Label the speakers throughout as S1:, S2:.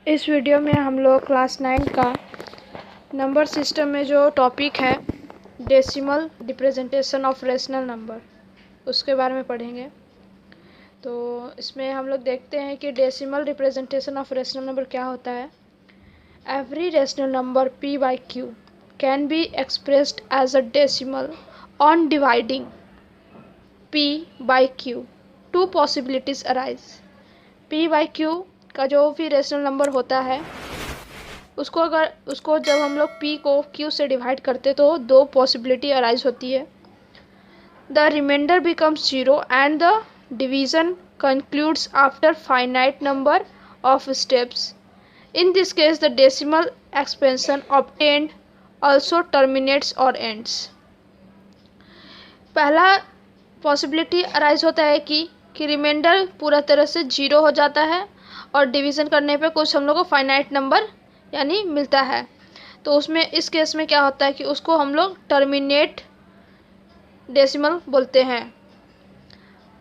S1: इस वीडियो में हम लोग क्लास 9 का नंबर सिस्टम में जो टॉपिक है decimal representation of rational number उसके बारे में पढ़ेंगे। तो इसमें हम लोग देखते हैं कि decimal representation of rational number क्या होता है। Every rational number p by q can be expressed as a decimal on dividing p by q। Two possibilities arise. p by q का जो भी रेशनल नंबर होता है उसको जब हम लोग p को q से डिवाइड करते तो दो पॉसिबिलिटी अराइज होती है। The remainder becomes 0 and the division concludes after finite number of steps. In this case the decimal expansion obtained also terminates or ends। पहला पॉसिबिलिटी अराइज होता है कि रिमाइंडर पूरा तरह से 0 हो जाता है और डिवीज़न करने पे कुछ हम लोग को फाइनाइट नंबर यानी मिलता है। तो उसमें इस केस में क्या होता है कि उसको हम लोग टर्मिनेट डेसिमल बोलते हैं,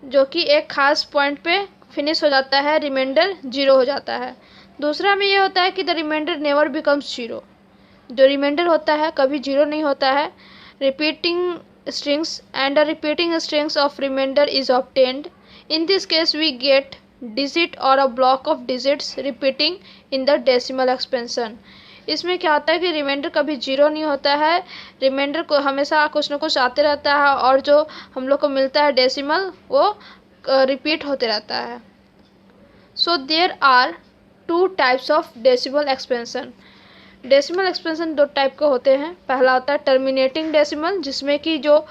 S1: जो कि एक खास पॉइंट पे फिनिश हो जाता है, रिमाइंडर 0 हो जाता है। दूसरा में ये होता है कि द रिमाइंडर नेवर बिकम्स 0। जो रिमाइंडर होता है कभी 0 नहीं होता है। Repeating strings and a repeating strings of remainder is obtained. In this case we get digit or a block of digits repeating in the decimal expansion। इसमें क्या होता है कि रिमाइंडर कभी 0 नहीं होता है, रिमाइंडर को हमेशा कुछ ना कुछ आते रहता है और जो हम लोग को मिलता है डेसिमल वो रिपीट होते रहता है। So there are two types of decimal expansion. Decimal expansion दो टाइप के होते हैं। पहला होता है टर्मिनेटिंग डेसिमल, जिसमें कि जो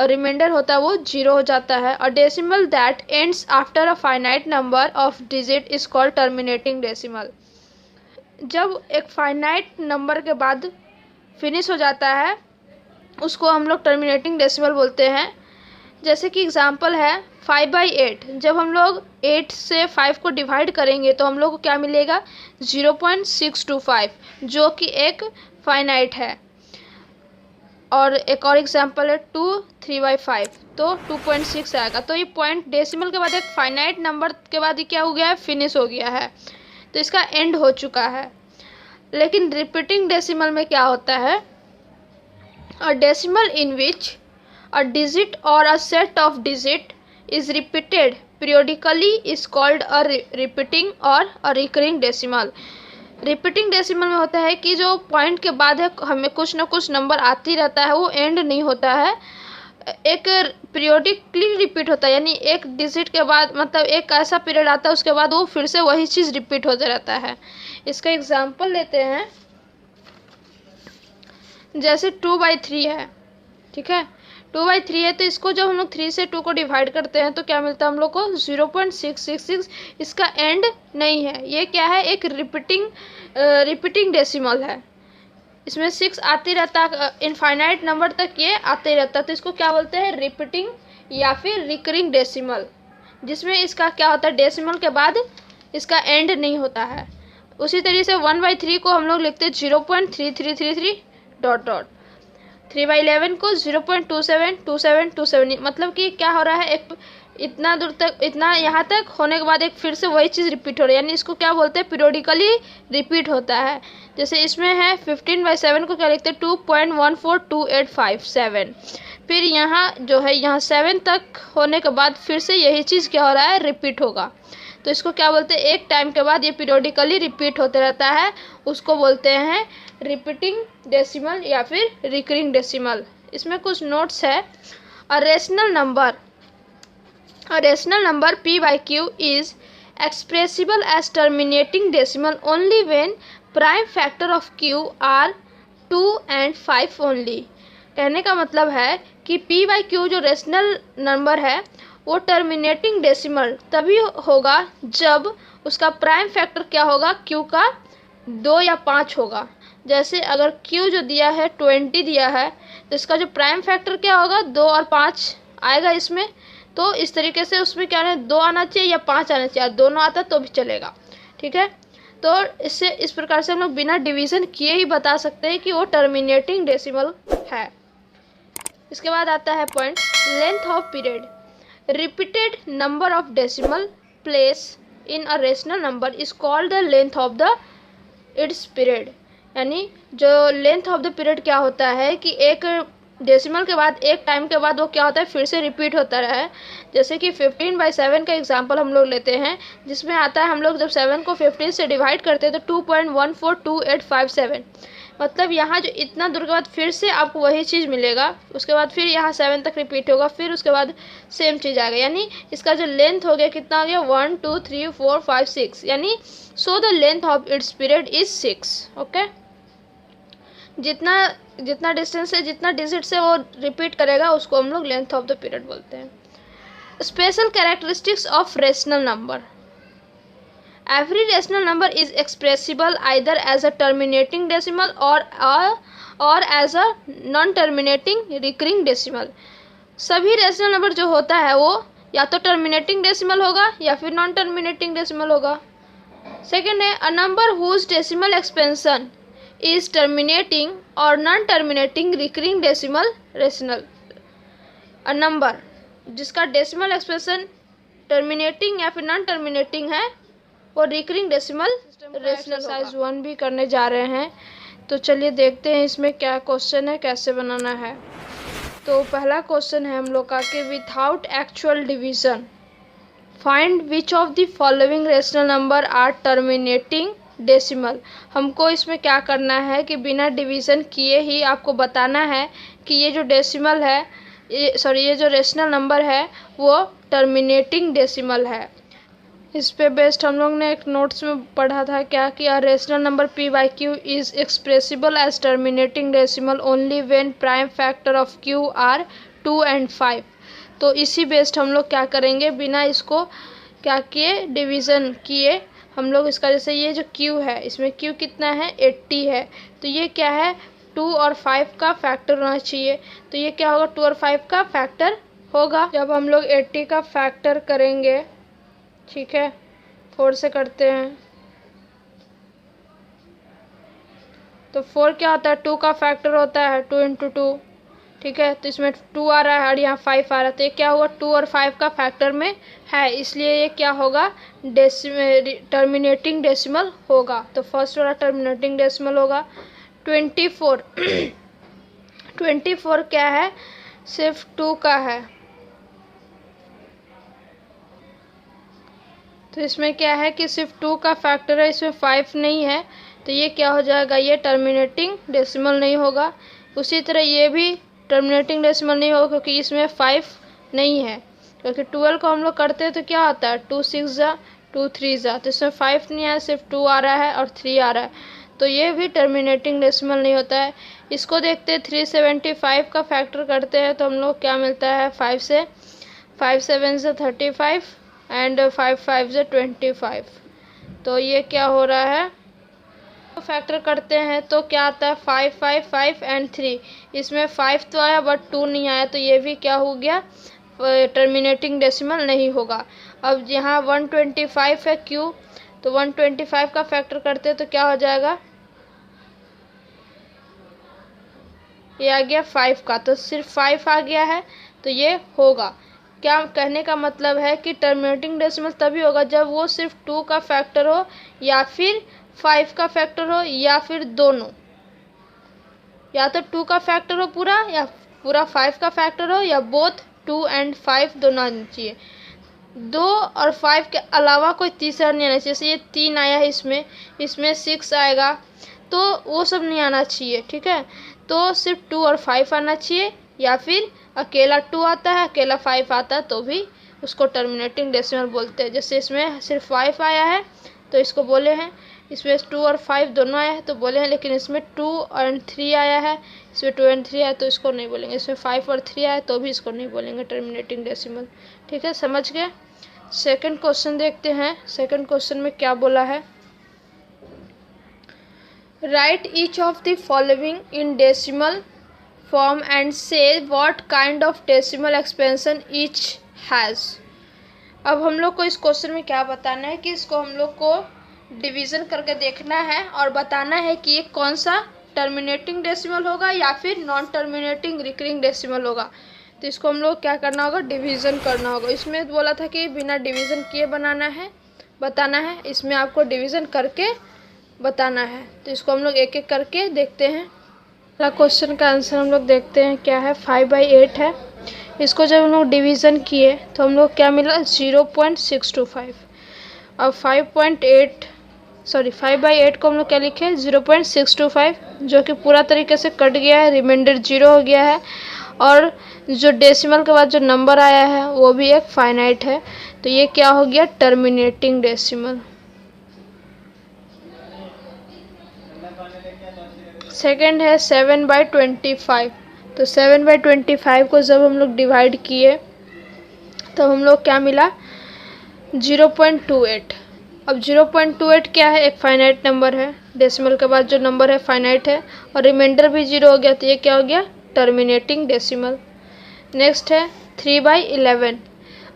S1: रिमाइंडर होता है वो 0 हो जाता है, और decimal that ends after a finite number of digit is called terminating decimal. जब एक फाइनाइट नंबर के बाद फिनिश हो जाता है उसको हम लोग टर्मिनेटिंग डेसिमल बोलते हैं। जैसे कि एग्जांपल है 5/8। जब हम लोग 8 से 5 को डिवाइड करेंगे तो हम लोग को क्या मिलेगा 0.625, जो कि एक फाइनाइट है। और एक और एग्जांपल है 2 3/5, तो 2.6 आएगा। तो ये पॉइंट डेसिमल के बाद एक फाइनाइट नंबर के बाद ये क्या हो गया है, फिनिश हो गया है, तो इसका एंड हो चुका है। लेकिन रिपीटिंग डेसिमल में क्या होता है, a decimal in which a digit or a set of digit is repeated periodically is called a repeating or a recurring decimal। Repeating decimal में होता है कि जो पॉइंट के बाद है हमें कुछ ना कुछ नंबर आती रहता है, वो एंड नहीं होता है, एक पीरियोडिकली रिपीट होता है। यानी एक डिजिट के बाद मतलब एक ऐसा पीरियड आता है उसके बाद वो फिर से वही चीज़ रिपीट होता रहता है। इसका एग्जांपल लेते हैं, जैसे 2/3 है, ठीक है, 2/3 है, तो इसको जब हम लोग 3 से 2 को डिवाइड करते हैं तो क्या मिलता है हम लोग को 0.666। इसका एंड नहीं है, ये क्या है, एक रिपीटिंग डेसिमल है। इसमें 6 आते रहता है, इनफाइनाइट नंबर तक ये आते रहता है, तो इसको क्या बोलते हैं, रिपीटिंग या फिर रिकरिंग डेसिमल, जिसमें इसका क्या होता है, डेसिमल के बाद इसका एंड नहीं होता है। उसी तरीके से 1/3 को हम लोग लिखते हैं 0.3333 डॉट डॉट। 3/11 को 0.272727, मतलब कि क्या हो रहा है, एक इतना दूर तक, इतना यहाँ तक होने के बाद एक फिर से वही चीज़ रिपीट हो रही है, यानी इसको क्या बोलते हैं, पीरियोडिकली रिपीट होता है। जैसे इसमें है 15/7 को क्या लिखते हैं 2.14285 फिर यहाँ जो है यहाँ 7 तक होने के बाद फिर से यही चीज़ क्या हो रहा है, रिपीट होगा। तो इसको क्या बोलते हैं, एक टाइम के बाद ये पीरियोडिकली रिपीट होते रहता है, उसको बोलते हैं रिपीटिंग डेसिमल या फिर रिकरिंग डेसिमल। इसमें कुछ नोट्स है। अ rational number p by q is expressible as terminating decimal only when prime factor of q are 2 and 5 only। कहने का मतलब है कि p by q जो रेशनल नंबर है वो टर्मिनेटिंग डेसिमल तभी होगा जब उसका प्राइम फैक्टर क्या होगा, q का 2 या 5 होगा। जैसे अगर q जो दिया है 20 दिया है तो इसका जो प्राइम फैक्टर क्या होगा, 2 और 5 आएगा इसमें। तो इस तरीके से उसमें क्या है, 2 आना चाहिए या 5 आना चाहिए, दोनों आता तो भी चलेगा, ठीक है। तो इससे इस प्रकार से हम लोग बिना डिवीज़न किए ही बता सकते हैं कि वो टर्मिनेटिंग डेसिमल है। इसके बाद आता है point length of period. Repeated number of decimal place in a rational number is called the length of the it's period, यानी जो लेंथ ऑफ द पीरियड क्या होता है कि एक डेसिमल के बाद एक टाइम के बाद वो क्या होता है फिर से रिपीट होता रहा है। जैसे कि 15/7 का एग्जांपल हम लोग लेते हैं, जिसमें आता है हम लोग जब 7 को 15 से डिवाइड करते हैं तो 2.142857, मतलब यहाँ जो इतना दूर के बाद फिर से आपको वही चीज़ मिलेगा, उसके बाद फिर यहाँ 7 तक रिपीट होगा, फिर उसके बाद सेम चीज़ आएगा, यानी इसका जो लेंथ हो गया कितना हो गया 1 2 3 4 5 6, यानी so the length of its period is 6। Okay, जितना जितना डिस्टेंस से जितना डिजिट से वो रिपीट करेगा उसको हम लोग लेंथ ऑफ द पीरियड बोलते हैं। Special characteristics of rational number. Every rational number is expressible either as a terminating decimal or as a non terminating recurring decimal. सभी रेशनल नंबर जो होता है वो या तो टर्मिनेटिंग डेसिमल होगा या फिर नॉन टर्मिनेटिंग डेसिमल होगा। सेकेंड है, a number whose decimal expansion is terminating or non terminating recurring decimal rational. A number जिसका डेसिमल एक्सप्रेशन टर्मिनेटिंग या फिर नॉन टर्मिनेटिंग है वो रिकरिंग डेसिमल रेशनल। एक्सरसाइज 1 भी करने जा रहे हैं, तो चलिए देखते हैं इसमें क्या क्वेश्चन है, कैसे बनाना है। तो पहला क्वेश्चन है हम लोग का कि without actual division find which of the following rational number are terminating decimal. हमको इसमें क्या करना है कि बिना डिवीज़न किए ही आपको बताना है कि ये जो डेसिमल है, ये जो रेशनल नंबर है वो टर्मिनेटिंग डेसिमल है। इस पे बेस्ड हम लोग ने एक नोट्स में पढ़ा था क्या कि a rational number p/q is expressible as terminating decimal only when prime factor of q are 2 और 5। तो इसी बेस्ड हम लोग क्या करेंगे, बिना इसको क्या किए डिवीज़न किए हम लोग इसका, जैसे ये जो q है इसमें q कितना है 80 है, तो ये क्या है 2 और 5 का फैक्टर होना चाहिए, तो ये क्या होगा 2 और 5 का फैक्टर होगा। जब हम लोग 80 का फैक्टर करेंगे, ठीक है 4 से करते हैं, तो 4 क्या होता है 2 का फैक्टर होता है 2 × 2, ठीक है, तो इसमें 2 आ रहा है और यहाँ 5 आ रहा है, तो ये क्या हुआ 2 और 5 का फैक्टर में है, इसलिए ये क्या होगा टर्मिनेटिंग डेसिमल होगा। तो फर्स्ट वाला टर्मिनेटिंग डेसिमल होगा। 24 24 क्या है सिर्फ 2 का है, तो इसमें क्या है कि सिर्फ 2 का फैक्टर है, इसमें 5 नहीं है, तो ये क्या हो जाएगा ये टर्मिनेटिंग डेसिमल नहीं होगा। उसी तरह ये भी टर्मिनेटिंग डेसिमल नहीं होगा क्योंकि इसमें 5 नहीं है, क्योंकि 12 को हम लोग करते हैं तो क्या आता है 2 6 जा 2 3 जा, तो इसमें 5 नहीं है, सिर्फ 2 आ रहा है और 3 आ रहा है, तो ये भी टर्मिनेटिंग डेसिमल नहीं होता है। इसको देखते हैं 375 का फैक्टर करते हैं तो हम लोग क्या मिलता है 5 से 5 7 से 35 एंड 5 5 से 25, तो ये क्या हो रहा है फैक्टर करते हैं तो क्या आता है 5 5 5 एंड 3, इसमें 5 तो आया बट 2 नहीं आया, तो ये भी क्या हो गया टर्मिनेटिंग डेसिमल नहीं होगा। अब यहाँ 125 है q, तो 125 का फैक्टर करते हैं तो क्या हो जाएगा ये आ गया 5 का, तो सिर्फ 5 आ गया है, तो ये होगा। क्या कहने का मतलब है कि टर्मिनेटिंग डेसिमल तभी होगा जब वो सिर्फ 2 का फैक्टर हो या फिर 5 का फैक्टर हो या फिर दोनों, या तो 2 का फैक्टर हो पूरा या पूरा 5 का फैक्टर हो, या बोथ 2 और 5 दोनों आना चाहिए। 2 और 5 के अलावा कोई तीसरा नहीं आना चाहिए, जैसे ये 3 आया है इसमें 6 आएगा, तो वो सब नहीं आना चाहिए, ठीक है। तो सिर्फ 2 और 5 आना चाहिए, या फिर अकेला 2 आता है अकेला 5 आता है तो भी उसको टर्मिनेटिंग डेसिमल बोलते हैं। जैसे इसमें सिर्फ 5 आया है तो इसको बोले हैं, इसमें 2 और 5 दोनों आए हैं तो बोले हैं, लेकिन इसमें 2 और 3 आया है, इसमें 2 और 3 आया तो इसको नहीं बोलेंगे, इसमें 5 और 3 आया तो भी इसको नहीं बोलेंगे टर्मिनेटिंग डेसिमल, ठीक है, समझ गए। सेकंड क्वेश्चन देखते हैं, सेकंड क्वेश्चन में क्या बोला है, write each of the following in decimal form and say what kind of decimal expansion each has. अब हम लोग को इस क्वेश्चन में क्या बताना है कि इसको हम लोग को डिवीज़न करके देखना है और बताना है कि ये कौन सा टर्मिनेटिंग डेसिमल होगा या फिर नॉन टर्मिनेटिंग रिकरिंग डेसिमल होगा। तो इसको हम लोग क्या करना होगा डिवीज़न करना होगा। इसमें बोला था कि बिना डिवीज़न किए बताना है, इसमें आपको डिवीज़न करके बताना है। तो इसको हम लोग एक एक करके देखते हैं। पहला क्वेश्चन का आंसर हम लोग देखते हैं क्या है। 5/8 है। इसको जब हम लोग डिवीज़न किए तो हम लोग क्या मिला 0.625। अब 5/8 को हम लोग क्या लिखे 0.625, जो कि पूरा तरीके से कट गया है, रिमाइंडर 0 हो गया है। और जो डेसिमल के बाद जो नंबर आया है वो भी एक फाइनाइट है। तो ये क्या हो गया टर्मिनेटिंग डेसिमल। सेकंड है 7/25। तो 7/25 को जब हम लोग डिवाइड किए तो हम लोग क्या मिला 0.28। अब 0.28 क्या है एक फाइनाइट नंबर है, डेसिमल के बाद जो नंबर है फाइनाइट है और रिमाइंडर भी 0 हो गया। तो ये क्या हो गया टर्मिनेटिंग डेसिमल। नेक्स्ट है 3/11।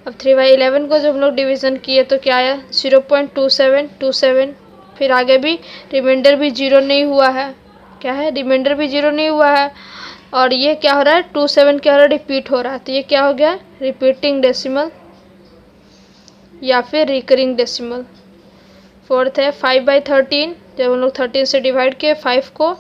S1: अब 3/11 को जब हम लोग डिवीज़न किए तो क्या आया 0.2727। फिर आगे भी रिमाइंडर भी 0 नहीं हुआ है, क्या है रिमाइंडर भी 0 नहीं हुआ है। और ये क्या हो रहा है 27 क्या हो रहा है रिपीट हो रहा है। तो ये क्या हो गया रिपीटिंग डेसिमल या फिर रिकरिंग डेसिमल। फोर्थ है 5/13। जब हम लोग 13 से डिवाइड किए 5 को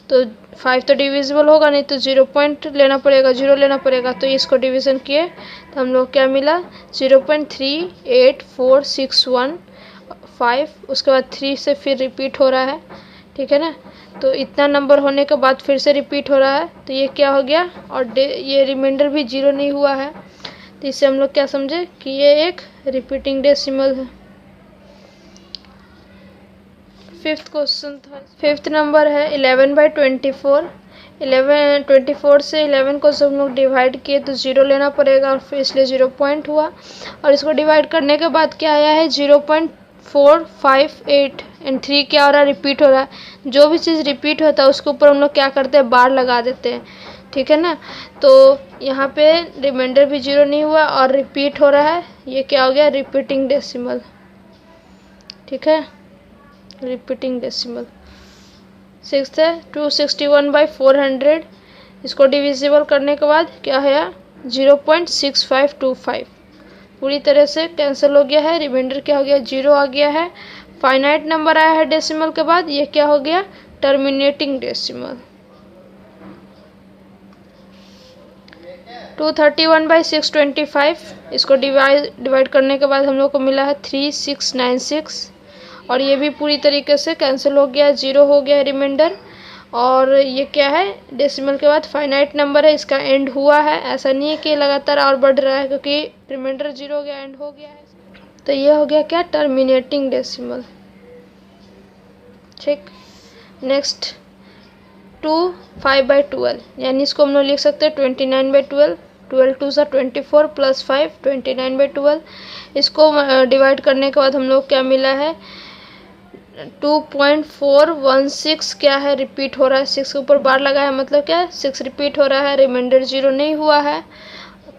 S1: तो 5 तो डिविजिबल होगा नहीं, तो 0 पॉइंट लेना पड़ेगा, 0 लेना पड़ेगा। तो इसको डिवीज़न किए तो हम लोग क्या मिला 0.38461 उसके बाद 3 से फिर रिपीट हो रहा है, ठीक है ना। तो इतना नंबर होने के बाद फिर से रिपीट हो रहा है। तो ये क्या हो गया और ये रिमाइंडर भी 0 नहीं हुआ है। तो इससे हम लोग क्या समझे कि ये एक रिपीटिंग डेसिमल है। फिफ्थ क्वेश्चन था, फिफ्थ नंबर है 11/24। 24 से 11 को जब हम लोग डिवाइड किए तो 0 लेना पड़ेगा और फिर इसलिए 0 पॉइंट हुआ। और इसको डिवाइड करने के बाद क्या आया है 0.458 एंड 3 क्या हो रहा है रिपीट हो रहा है। जो भी चीज़ रिपीट होता है उसके ऊपर हम लोग क्या करते हैं बार लगा देते हैं, ठीक है ना। तो यहाँ पे रिमाइंडर भी 0 नहीं हुआ और रिपीट हो रहा है, ये क्या हो गया रिपीटिंग डेसिमल, ठीक है रिपीटिंग डेसिमल। सिक्स्थ है 261/400। इसको डिविजिबल करने के बाद क्या है 0.6525 पूरी तरह से कैंसिल हो गया है। रिमाइंडर क्या हो गया 0 आ गया है। फाइनाइट नंबर आया है डेसिमल के बाद, ये क्या हो गया टर्मिनेटिंग डेसिमल। 231/625। इसको डिवाइड करने के बाद हम लोग को मिला है 3696 और ये भी पूरी तरीके से कैंसिल हो गया, 0 हो गया रिमाइंडर। और ये क्या है डेसिमल के बाद फाइनाइट नंबर है, इसका एंड हुआ है, ऐसा नहीं है कि लगातार और बढ़ रहा है क्योंकि रिमाइंडर 0 हो गया एंड हो गया है। तो ये हो गया क्या टर्मिनेटिंग डेसिमल, ठीक। नेक्स्ट 5/12 यानी इसको हम लोग लिख सकते हैं 29/12। 12 2 सा 24 प्लस 5 29/12। इसको डिवाइड करने के बाद हम लोग क्या मिला है 2.416 क्या है रिपीट हो रहा है, 6 के ऊपर बार लगा है मतलब क्या 6 रिपीट हो रहा है, रिमाइंडर 0 नहीं हुआ है।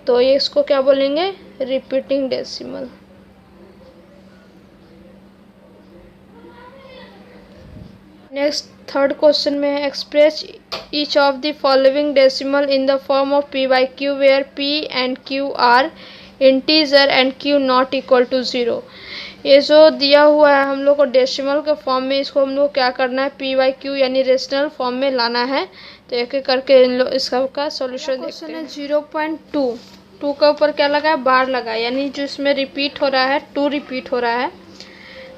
S1: तो ये इसको क्या बोलेंगे repeating decimal. Next third question में है express each of the following decimal in the form of p/q where p and q are integer and q not equal to 0। ये जो दिया हुआ है हम लोग को डेसिमल के फॉर्म में, इसको हम लोग क्या करना है p/q यानी रेशनल फॉर्म में लाना है। तो एक एक करके इन लोग इसका सॉल्यूशन देखते हैं। 0.2 के ऊपर क्या लगा है बार लगा, यानी जो इसमें रिपीट हो रहा है 2 रिपीट हो रहा है।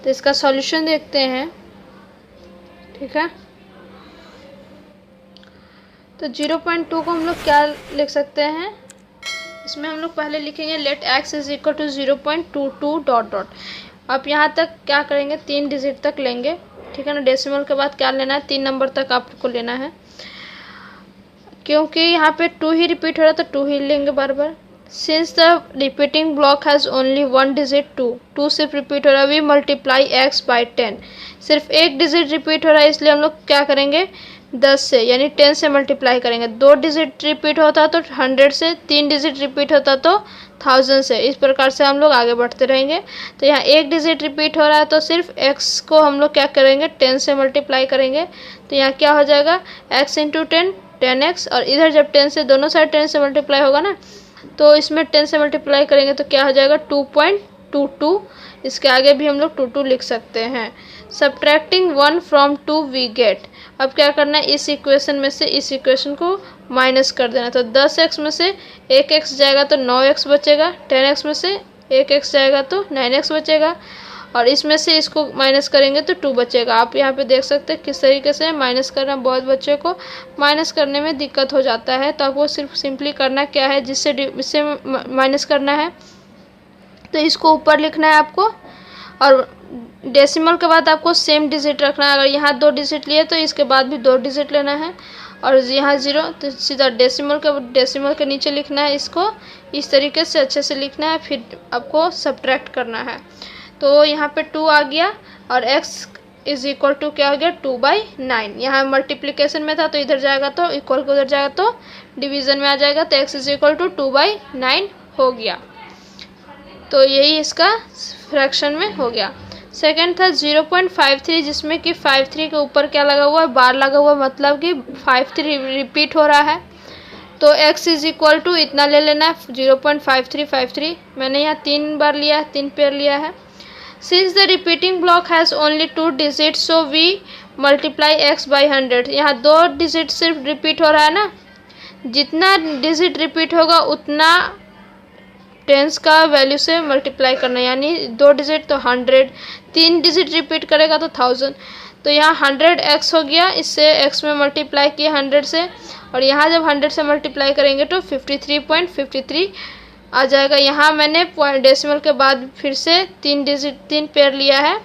S1: तो इसका सॉल्यूशन देखते हैं, ठीक है। तो 0.2 को हम लोग क्या लिख सकते हैं, इसमें हम लोग पहले लिखेंगे let x is equal to 0.22 dot dot. आप यहाँ तक क्या करेंगे 3 डिजिट तक लेंगे, ठीक है ना। डेसिमल के बाद क्या लेना है 3 नंबर तक आपको लेना है, क्योंकि यहाँ पे 2 ही रिपीट हो रहा है तो 2 ही लेंगे बार बार। Since the repeating block has only 1 digit 2 सिर्फ रिपीट हो रहा है, वी मल्टीप्लाई x बाई 10। सिर्फ 1 डिजिट रिपीट हो रहा है इसलिए हम लोग क्या करेंगे 10 से यानी 10 से मल्टीप्लाई करेंगे। 2 डिजिट रिपीट होता तो 100 से, 3 डिजिट रिपीट होता तो 1000 से। इस प्रकार से हम लोग आगे बढ़ते रहेंगे। तो यहाँ 1 डिजिट रिपीट हो रहा है तो सिर्फ x को हम लोग क्या करेंगे 10 से मल्टीप्लाई करेंगे। तो यहाँ क्या हो जाएगा x इंटू 10 10x, और इधर जब 10 से दोनों साइड 10 से मल्टीप्लाई होगा ना तो इसमें 10 से मल्टीप्लाई करेंगे तो क्या हो जाएगा 2 इसके आगे भी हम लोग 2 लिख सकते हैं। Subtracting 1 from 2 we get. अब क्या करना है, इस इक्वेशन में से इस इक्वेशन को माइनस कर देना। तो 10x में से 1x जाएगा तो 9x बचेगा, 10x में से 1x जाएगा तो 9x बचेगा, और इसमें से इसको माइनस करेंगे तो 2 बचेगा। आप यहाँ पे देख सकते हैं किस तरीके से माइनस करना, बहुत बच्चों को माइनस करने में दिक्कत हो जाता है। तो आपको सिर्फ सिंपली करना क्या है, इससे माइनस करना है तो इसको ऊपर लिखना है आपको, और डेसिमल के बाद आपको सेम डिजिट रखना है। अगर यहाँ 2 डिजिट लिए तो इसके बाद भी 2 डिजिट लेना है, और यहाँ 0 तो सीधा डेसिमल के नीचे लिखना है। इसको इस तरीके से अच्छे से लिखना है, फिर आपको सब्ट्रैक्ट करना है। तो यहाँ पे 2 आ गया, और x इज इक्वल टू क्या हो गया, 2/9। यहाँ मल्टीप्लिकेशन में था तो इधर जाएगा तो इक्वल को उधर जाएगा तो डिवीजन में आ जाएगा, तो x इज इक्वल टू 2/9 हो गया। तो यही इसका फ्रैक्शन में हो गया। सेकंड था 0.53, जिसमें कि 53 के ऊपर क्या लगा हुआ है, बार लगा हुआ, मतलब कि 53 रिपीट हो रहा है। तो x इज इक्वल टू इतना ले लेना है, 0.5353। मैंने यहाँ 3 बार लिया है, 3 पेयर लिया है। Since the repeating block has only 2 digit so we multiply x by 100। यहाँ 2 डिजिट सिर्फ रिपीट हो रहा है ना, जितना डिजिट रिपीट होगा उतना टेंस का वैल्यू से मल्टीप्लाई करना, यानी 2 डिजिट तो 100, 3 डिजिट रिपीट करेगा तो 1000। तो यहाँ 100x हो गया, इससे x में मल्टीप्लाई किया 100 से, और यहाँ जब 100 से मल्टीप्लाई करेंगे तो 53.53 आ जाएगा। यहाँ मैंने डेसिमल के बाद फिर से 3 पेयर लिया है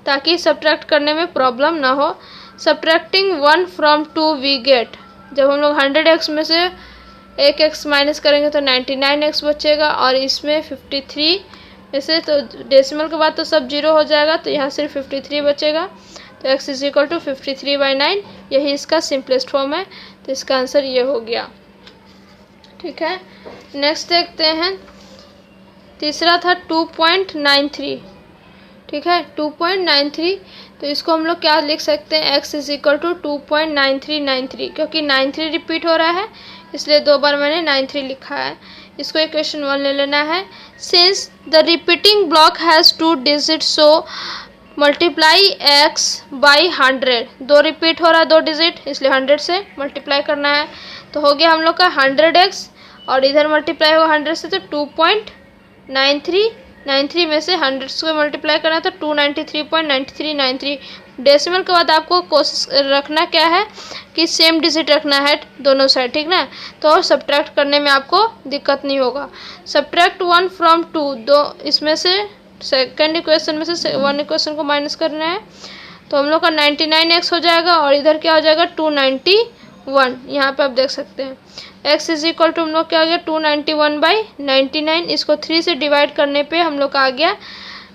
S1: ताकि सब्ट्रैक्ट करने में प्रॉब्लम ना हो। Subtracting 1 from 2 we get. जब हम लोग 100x में से 1x माइनस करेंगे तो 99x बचेगा, और इसमें 53 ऐसे तो डेसिमल के बाद तो सब 0 हो जाएगा, तो यहाँ सिर्फ 53 बचेगा। तो x इज इक्वल टू 53/9, यही इसका सिंपलेस्ट फॉर्म है। तो इसका आंसर ये हो गया। ठीक है, नेक्स्ट देखते हैं। तीसरा था 2.93। ठीक है, 2.93। तो इसको हम लोग क्या लिख सकते हैं, x इज इक्वल टू 2.9393, क्योंकि 93 रिपीट हो रहा है इसलिए 2 बार मैंने 93 लिखा है। इसको इक्वेशन 1 ले लेना है। Since the repeating block has 2 digit so multiply x by 100। 2 repeat हो रहा है 2 डिजिट, इसलिए 100 से मल्टीप्लाई करना है। तो हो गया हम लोग का 100x, और इधर मल्टीप्लाई होगा 100 से तो 2.9393 में से 100 से मल्टीप्लाई करना है तो 293.9393। डेसिमल के बाद आपको कोशिश रखना क्या है कि सेम डिजिट रखना है दोनों साइड, ठीक ना, तो सब्ट्रैक्ट करने में आपको दिक्कत नहीं होगा। सब्ट्रैक्ट 1 फ्रॉम 2, दो इसमें से सेकेंड इक्वेशन में से 1 इक्वेशन को माइनस करना है, तो हम लोग का 99x हो जाएगा, और इधर क्या हो जाएगा 291। यहाँ पे आप देख सकते हैं x इज इक्वल टू हम लोग क्या हो गया 291/99। इसको 3 से डिवाइड करने पे हम लोग का आ गया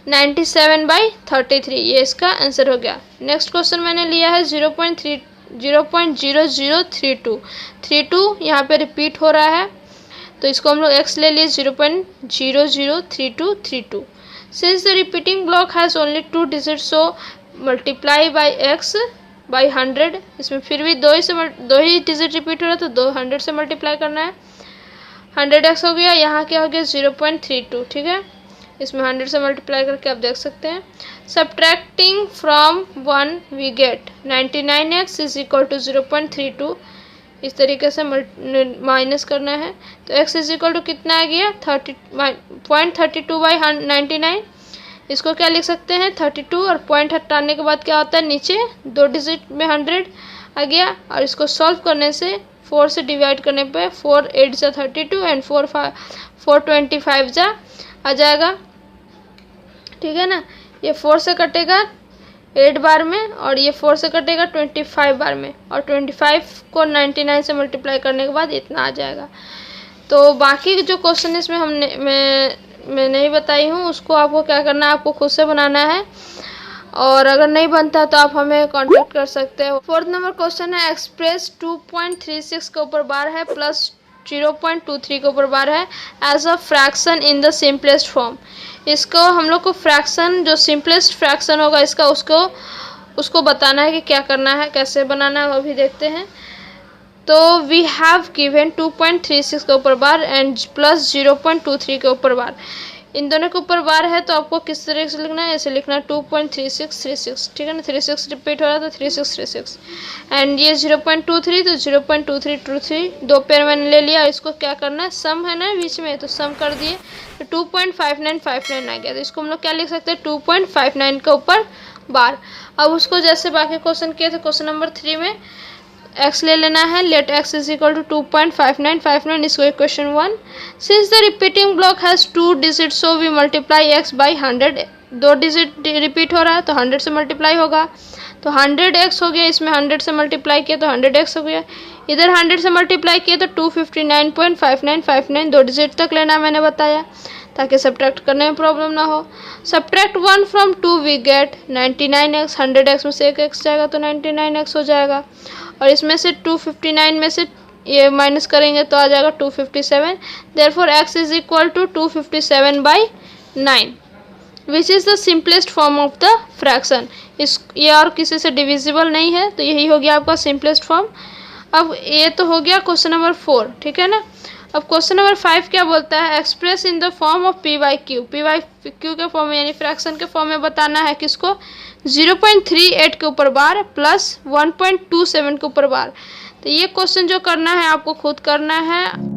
S1: 97/33। ये इसका आंसर हो गया। नेक्स्ट क्वेश्चन मैंने लिया है 0.0032। यहाँ पे रिपीट हो रहा है तो इसको हम लोग x ले लिए 0.003232। Since the repeating block has only 2 digit so multiply by x by 100। इसमें फिर भी 2 ही डिजिट रिपीट हो रहा है तो 200 से मल्टीप्लाई करना है। 100x हो गया, यहाँ क्या हो गया 0.32। ठीक है, इसमें 100 से मल्टीप्लाई करके आप देख सकते हैं। Subtracting from 1 we get 99x is equal to 0.32। इस तरीके से माइनस करना है तो x इज इक्वल टू कितना आ गया 0.32/99। इसको क्या लिख सकते हैं 32, और पॉइंट हटाने के बाद क्या होता है नीचे 2 डिजिट में 100 आ गया, और इसको सॉल्व करने से 4 से डिवाइड करने पे 4 8 जा 32 एंड 425 जा आ जाएगा। ठीक है ना, ये 4 से कटेगा 8 बार में, और ये 4 से कटेगा 25 बार में, और 25 को 99 से मल्टीप्लाई करने के बाद इतना आ जाएगा। तो बाकी जो क्वेश्चन इसमें मैं नहीं बताई हूँ, उसको आपको क्या करना है, आपको खुद से बनाना है, और अगर नहीं बनता तो आप हमें कांटेक्ट कर सकते हो। 4th नंबर क्वेश्चन है एक्सप्रेस 2.36 के ऊपर बार है प्लस 0.23 के ऊपर बार है as a fraction in the simplest form. इसको हम लोग को फ्रैक्शन जो सिंपलेस्ट फ्रैक्शन होगा इसका उसको बताना है कि क्या करना है, कैसे बनाना है, वो भी देखते हैं। तो वी हैव गिवन 2.36 के ऊपर बार एंड प्लस 0.23 के ऊपर बार। इन दोनों के ऊपर बार है तो आपको किस तरीके से लिखना है, ऐसे लिखना है 2.3636, ठीक है ना, 36 रिपीट हो रहा है तो 3636। एंड ये 0.23 तो 0.2323 दो पेयर मैंने ले लिया। इसको क्या करना है, सम है ना बीच में, तो सम कर दिए तो 2.5959 आ गया। तो इसको हम लोग क्या लिख सकते हैं, 2.59 के ऊपर बार। अब उसको जैसे बाकी क्वेश्चन किए थे, क्वेश्चन नंबर 3 में x ले लेना है, let x is equal to 2.5959, इसको equation 1। Since the repeating block has 2 digit so we multiply x by 100, 2 digit repeat हो रहा है तो 100 से मल्टीप्लाई होगा, तो 100x हो गया, इसमें 100 से मल्टीप्लाई किया तो 100x हो गया, इधर 100 से मल्टीप्लाई किया तो 259.5959 दो डिजिट तक लेना मैंने बताया ताकि सब्ट्रैक्ट करने में प्रॉब्लम ना हो। Subtract 1 from 2 we get 99x, 100x में से एक x जाएगा तो 99x हो जाएगा, और इसमें से 259 में से ये माइनस करेंगे तो आ जाएगा 257। Therefore x is equal to 257/9 which is the simplest form of the fraction. ये और किसी से डिविजिबल नहीं है, तो यही हो गया आपका सिंपलेस्ट फॉर्म। अब ये तो हो गया क्वेश्चन नंबर 4, ठीक है ना। अब क्वेश्चन नंबर 5 क्या बोलता है, express in the form of P by Q के फॉर्म में, यानी फ्रैक्शन के फॉर्म में बताना है किसको, 0.38 के ऊपर बार प्लस 1.27 के ऊपर बार। तो ये क्वेश्चन जो करना है आपको खुद करना है।